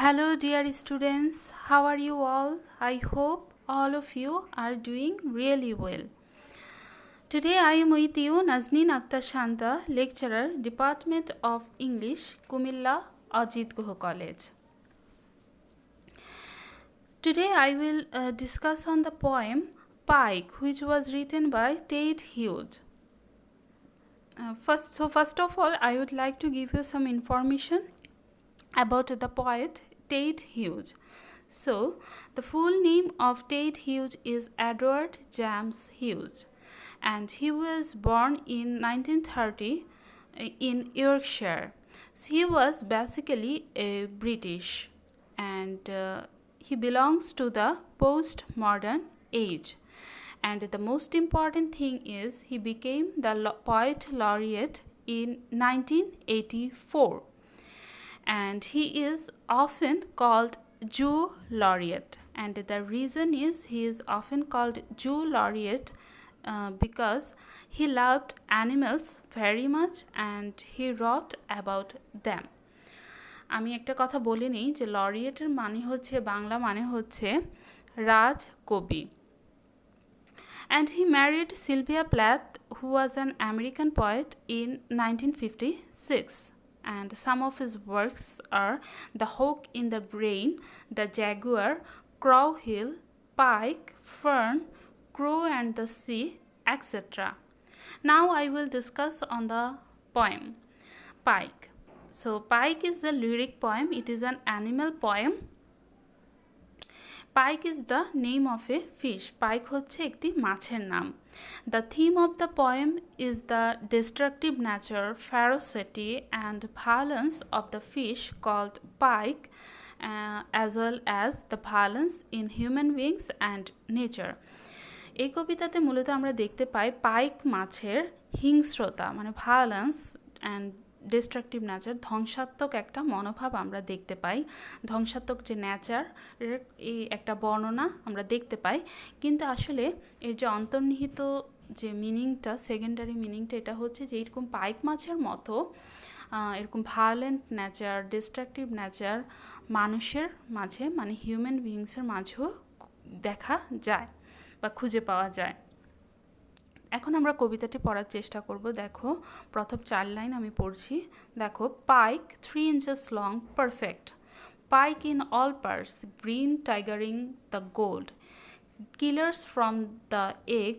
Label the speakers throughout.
Speaker 1: Hello, dear students. How are you all? I hope all of you are doing really well. Today I am with you, Nazneen Akhtar Shanta, lecturer, Department of English, Kumilla, Ajit Guha College. Today I will discuss on the poem Pike, which was written by Ted Hughes. First of all, I would like to give you some information about the poet Ted Hughes. So, the full name of Ted Hughes is Edward James Hughes, and he was born in 1930 in Yorkshire. So he was basically a British, and he belongs to the postmodern age. And the most important thing is he became the poet laureate in 1984, and he is often called Jew laureate, and the reason is he is often called Jew laureate because he loved animals very much and he wrote about them. আমি একটা কথা বলে নেই যে লরিয়েটের মানে হচ্ছে বাংলা মানে হচ্ছে রাজ কবি. And he married Sylvia Plath, who was an American poet in 1956. And some of his works are The Hawk in the Brain, The Jaguar, Crow Hill, Pike, Fern, Crow and the Sea, etc. Now I will discuss on the poem Pike. So Pike is a lyric poem. It is an animal poem. Pike is the name of a fish. Pike হচ্ছে একটি মাছের নাম. The theme of the poem is the destructive nature, ferocity and violence of the fish called pike, as well as the violence in human beings and nature. এই কবিতাতে মূলত আমরা দেখতে পাই পাইক মাছের হিংস্রতা মানে ভায়োলেন্স অ্যান্ড ডিস্ট্রাকটিভ নেচার, ধ্বংসাত্মক একটা মনোভাব আমরা দেখতে পাই, ধ্বংসাত্মক যে নেচার এই একটা বর্ণনা আমরা দেখতে পাই। কিন্তু আসলে এর যে অন্তর্নিহিত যে মিনিংটা, সেকেন্ডারি মিনিংটা, এটা হচ্ছে যে এরকম পাইক মাছের মতো এরকম ভায়োলেন্ট নেচার, ডিস্ট্রাকটিভ নেচার মানুষের মাঝে মানে হিউম্যান বিংসের মাঝেও দেখা যায় বা খুঁজে পাওয়া যায়। এখন আমরা কবিতাটি পড়ার চেষ্টা করব। দেখো প্রথম 4 লাইন আমি পড়ছি। দেখো, পাইক 3 inches long, perfect. Pike in all parts, green tigering the gold. Killers from the egg,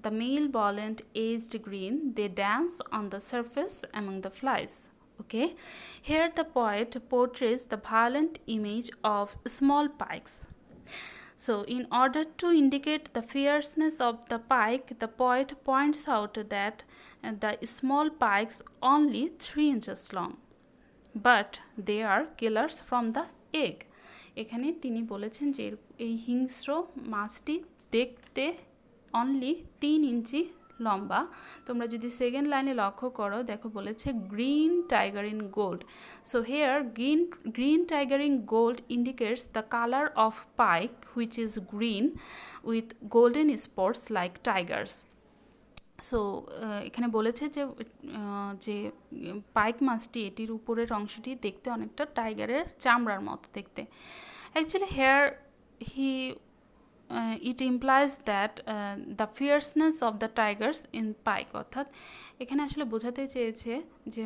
Speaker 1: the male ball and aged green, they dance on the surface among the flies. Okay, here the poet portrays the violent image of small pikes. So, in order to indicate the fierceness of the pike, the poet points out that the small pikes only 3 inches long, but they are killers from the egg. এখানে তিনি বলেছেন যে এই হিংস্র মাছটি দেখতে only 3 ইঞ্চি লম্বা। তোমরা যদি সেকেন্ড লাইনে লক্ষ্য করো, দেখো বলেছে green tiger in gold. So here green tiger in gold indicates the colour of pike which is green with golden spots like tigers. So এখানে বলেছে যে যে পাইক মাছটি, এটির উপরের অংশটি দেখতে অনেকটা টাইগারের চামড়ার মতো দেখতে। Actually here it implies that the fierceness of the tigers in pike, অর্থাৎ এখানে আসলে বোঝাতে চেয়েছে যে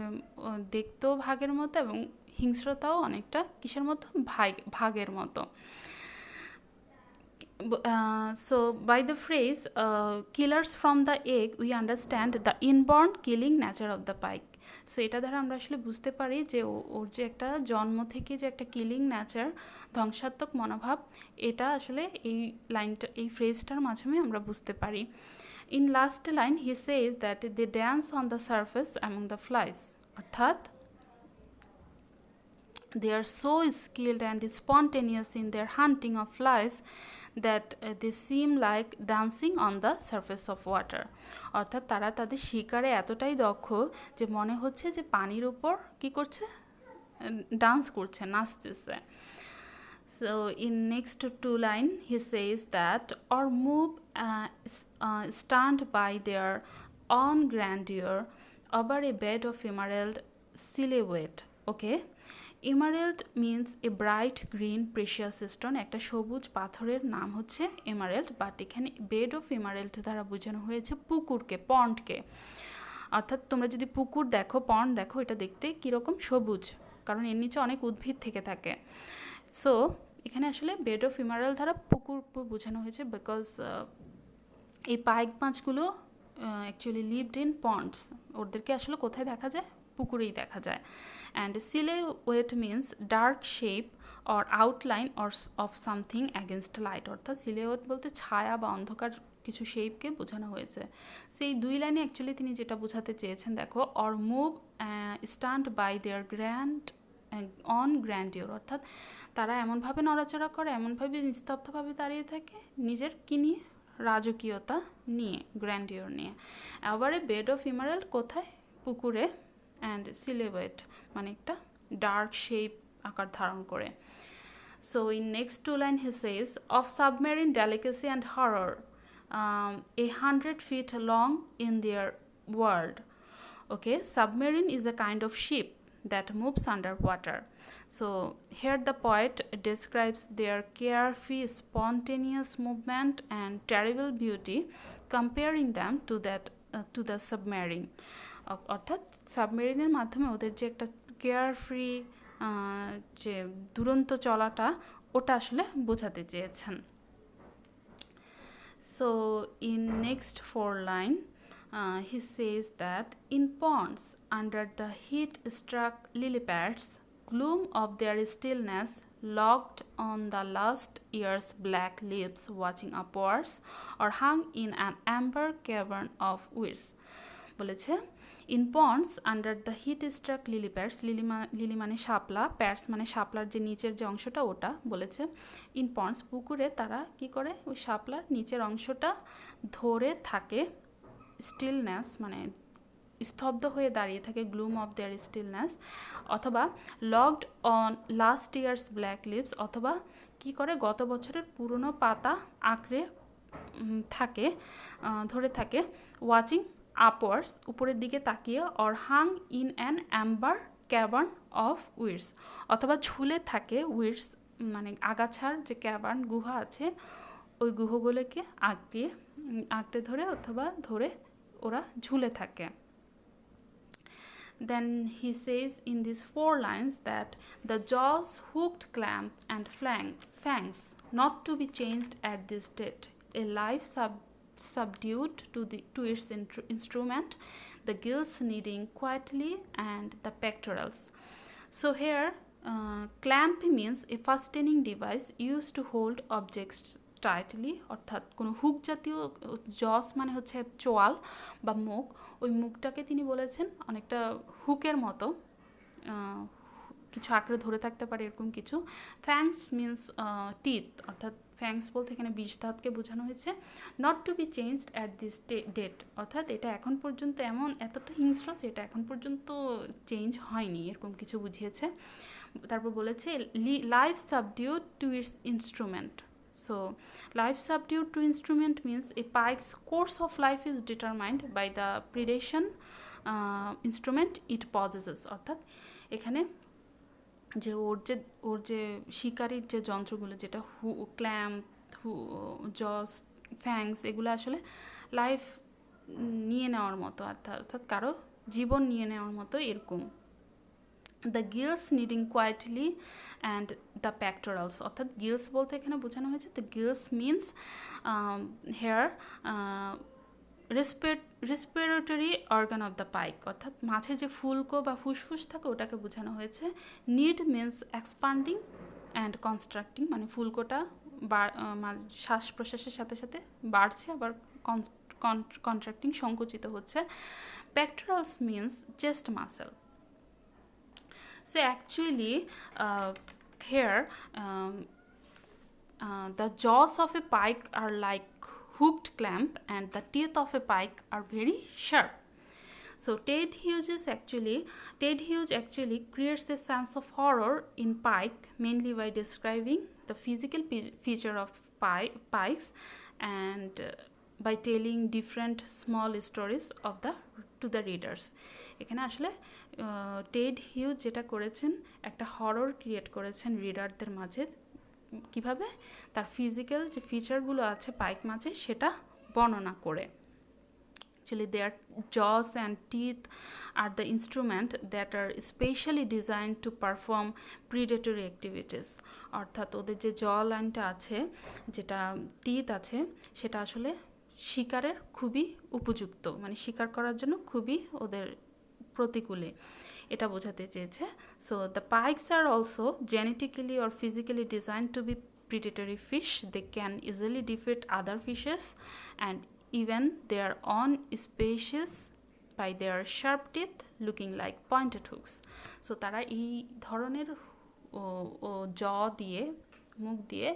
Speaker 1: দেখতেও ভাগের মতো এবং হিংস্রতাও অনেকটা কিসের মতো, ভাগের মতো। So by the phrase killers from the egg we understand the inborn killing nature of the pike. So এটা দ্বারা আমরা আসলে বুঝতে পারি যে ওর যে একটা জন্ম থেকে যে একটা কিলিং নেচার, ধ্বংসাত্মক মনোভাব, এটা আসলে এই লাইনটা, এই ফ্রেজটার মাধ্যমে আমরা বুঝতে পারি। In last line he says that they dance on the surface among the flies, অর্থাৎ they are so skilled and spontaneous in their hunting of flies that they seem like dancing on the surface of water. অর্থাৎ তারা তাদের শিকারে এতটাই দক্ষ যে মনে হচ্ছে যে পানির উপর কি করছে, ডান্স করছে, নাচতেছে। So in next 2 line he says that or move stunned by their own grandeur over a bed of emerald silhouette. Okay, emerald means a bright green precious stone, একটা সবুজ পাথরের নাম হচ্ছে এমারেল্ড, বাট এখানে bed of emerald দ্বারা বোঝানো হয়েছে পুকুরকে, পন্ডকে। অর্থাৎ তোমরা যদি পুকুর দেখো, পন্ড দেখো, এটা দেখতে কীরকম, সবুজ, কারণ এর নিচে অনেক উদ্ভিদ থেকে থাকে। সো এখানে আসলে বেড অফ এমারেল্ড দ্বারা পুকুর বোঝানো হয়েছে, বিকজ এই পাইক মাছগুলো অ্যাকচুয়ালি লিভড ইন পন্ডস, ওদেরকে আসলে কোথায় দেখা যায়, পুকুরেই দেখা যায়। And silhouette means dark shape or outline or of something against light, অর্থাৎ সিলেওয়েট বলতে ছায়া বা অন্ধকার কিছু শেপকে বোঝানো হয়েছে। সেই দুই লাইনে অ্যাকচুয়ালি তিনি যেটা বোঝাতে চেয়েছেন দেখো, or move stand by their grand on grandeur, অর্থাৎ তারা এমনভাবে নড়াচড়া করে, এমনভাবে নিস্তব্ধভাবে দাঁড়িয়ে থাকে নিজের কি নিয়ে, রাজকীয়তা নিয়ে, গ্র্যান্ডিওর নিয়ে। আবার বেড অফ ইমারেল্ড কোথায়, পুকুরে। অ্যান্ড সিলেওয়েট মানে একটা ডার্ক শেপ আকার ধারণ করে। So in next two line he says, of submarine delicacy and horror, 100 feet long in their world. Okay, submarine is a kind of ship that moves underwater. So here the poet describes their carefree, spontaneous movement and terrible beauty, comparing them to the submarine. অর্থাৎ সাবমেরিনের মাধ্যমে ওদের যে একটা carefree যে দুরন্ত চলাটা, ওটা আসলে বোঝাতে চেয়েছেন। So in next 4 line, he says that in ponds under the heat-struck lily pads, gloom of their stillness, locked on the last year's black leaves watching upwards, or hung in an amber cavern of weeds. বলেছে in ponds under the heat struck lily pads, lily মানে শাপলা, pads মানে শাপলার যে নিচের যে অংশটা, ওটা বলেছে। ইন পন্ডস পুকুরে তারা কি করে, ওই শাপলার নিচের অংশটা ধরে থাকে, স্টিলনেস মানে স্তব্ধ হয়ে দাঁড়িয়ে থাকে, গ্লুম অফ দেয়ার স্টিলনেস, অথবা logged on last year's black leaves, অথবা কি করে, গত বছরের পুরনো পাতা আঁকড়ে থাকে, ধরে থাকে, ওয়াচিং আপওয়ার্ডস উপরের দিকে তাকিয়ে, or hang in an amber cavern of weeds, অথবা ঝুলে থাকে, উইডস মানে আগাছার যে ক্যাভার্ন গুহা আছে, ওই গুহগুলোকে আঁকড়ে ধরে অথবা ধরে ওরা ঝুলে থাকে। Then he says in these 4 lines that the jaws, hooked clamp and fangs not to be changed at this date, a life subdued to its instrument, the gills kneading quietly, and the pectorals. So here clamp means a fastening device used to hold objects tightly, অর্থাৎ কোনো hook জাতীয়, Jos মানে হচ্ছে চোয়াল বা মুখ, ওই মুখটাকে তিনি বলেছেন অনেকটা হুকের মতো, কিছু আঁকড়ে ধরে থাকতে পারে এরকম কিছু। ফ্যাংস মিনস টিথ, অর্থাৎ ফ্যাংস বলতে এখানে বিষ দাঁতকে বোঝানো হয়েছে। Not to be changed at this date, অর্থাৎ এটা এখন পর্যন্ত এতটা হিংস্র যে এটা এখন পর্যন্ত চেঞ্জ হয়নি, এরকম কিছু বুঝিয়েছে। তারপর বলেছে life subdued to its instrument. So life subdued to instrument means a pike's course of life is determined by the predation instrument it possesses, অর্থাৎ এখানে যে ওর যে শিকারির যে যন্ত্রগুলো, যেটা ক্ল্যাম্প, জস, ফ্যাংস, এগুলো আসলে লাইফ নিয়ে নেওয়ার মতো, অর্থাৎ কারো জীবন নিয়ে নেওয়ার মতো এরকম। The gills kneading quietly and the pectorals, অর্থাৎ গিলস বলতে এখানে বোঝানো হয়েছে, the gills means here respiratory organ of the pike, অর্থাৎ মাছের যে ফুলকো বা ফুসফুস থাকে ওটাকে বোঝানো হয়েছে। Need means expanding and constructing, মানে ফুলকোটা শ্বাস প্রশ্বাসের সাথে সাথে বাড়ছে, আবার কন্ট্রাক্টিং সংকুচিত হচ্ছে। Pectorals means chest muscle. So actually here the jaws of a pike are like hooked clamp and the teeth of a pike are very sharp. So Ted Hughes actually creates a sense of horror in Pike mainly by describing the physical feature of pikes and by telling different small stories to the readers. এখানে আসলে Ted huge যেটা করেছেন, একটা horror create করেছেন রিডারদের মাঝে, কিভাবে তার physical যে ফিচারগুলো আছে পাইক মাছে সেটা বর্ণনা করে। Actually, their jaws and teeth are the instrument that are specially designed to perform predatory activities. অর্থাৎ ওদের যে জ লাইনটা আছে, যেটা টিথ আছে, সেটা আসলে শিকারের খুবই উপযুক্ত, মানে শিকার করার জন্য খুবই ওদের প্রতিকূলে, এটা বোঝাতে চেয়েছে। So the pikes are also genetically or physically design to be predatory fish. They can easily defeat other fishes and even their own species by their sharp teeth looking like pointed hooks. So তারা এই ধরনের জ দিয়ে, মুখ দিয়ে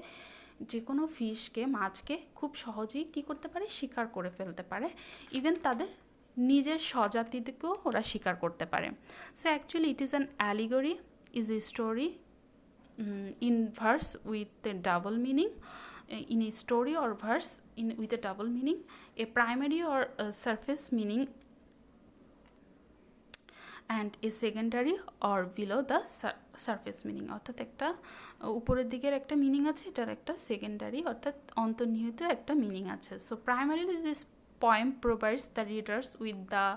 Speaker 1: যে কোনো ফিশকে, মাছকে খুব সহজেই কী করতে পারে, শিকার করে ফেলতে পারে, ইভেন তাদের নিজের স্বজাতিকেও ওরা শিকার করতে পারে। So actually it is an allegory, is a story in verse with a double meaning. In a story or verse with a double meaning, a primary or a surface meaning and a secondary or below the surface meaning. অর্থাৎ একটা উপরের দিকের একটা meaning আছে, এটার একটা secondary অর্থাৎ অন্তর্নিহিত একটা মিনিং আছে। So primarily this poem provides the readers with the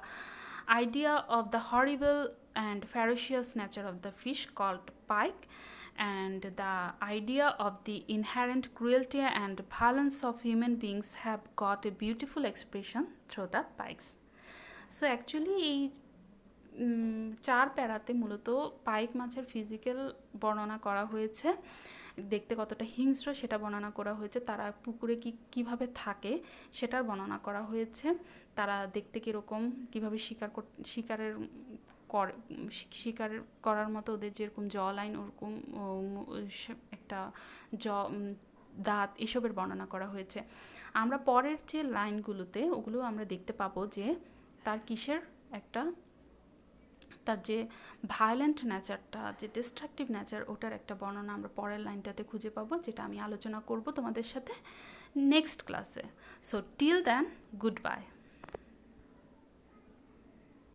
Speaker 1: idea of the horrible and ferocious nature of the fish called pike, and the idea of the inherent cruelty and violence of human beings have got a beautiful expression through the pikes. So actually এই 4 প্যারাতে মূলত পাইক মাছের physical বর্ণনা করা হয়েছে, দেখতে কতটা হিংস্র সেটা বর্ণনা করা হয়েছে, তারা পুকুরে কীভাবে থাকে সেটার বর্ণনা করা হয়েছে, তারা দেখতে কীরকম, কীভাবে শিকার করার মতো ওদের যেরকম জ লাইন, ওরকম একটা দাঁত, এসবের বর্ণনা করা হয়েছে। আমরা পরের যে লাইনগুলোতে ওগুলো আমরা দেখতে পাবো যে তার কিসের একটা, তার যে ভায়োলেন্ট নেচারটা, যে ডিস্ট্রাকটিভ নেচার, ওটার একটা বর্ণনা আমরা পরের লাইনটাতে খুঁজে পাবো, যেটা আমি আলোচনা করব তোমাদের সাথে নেক্সট ক্লাসে। So till then, good by.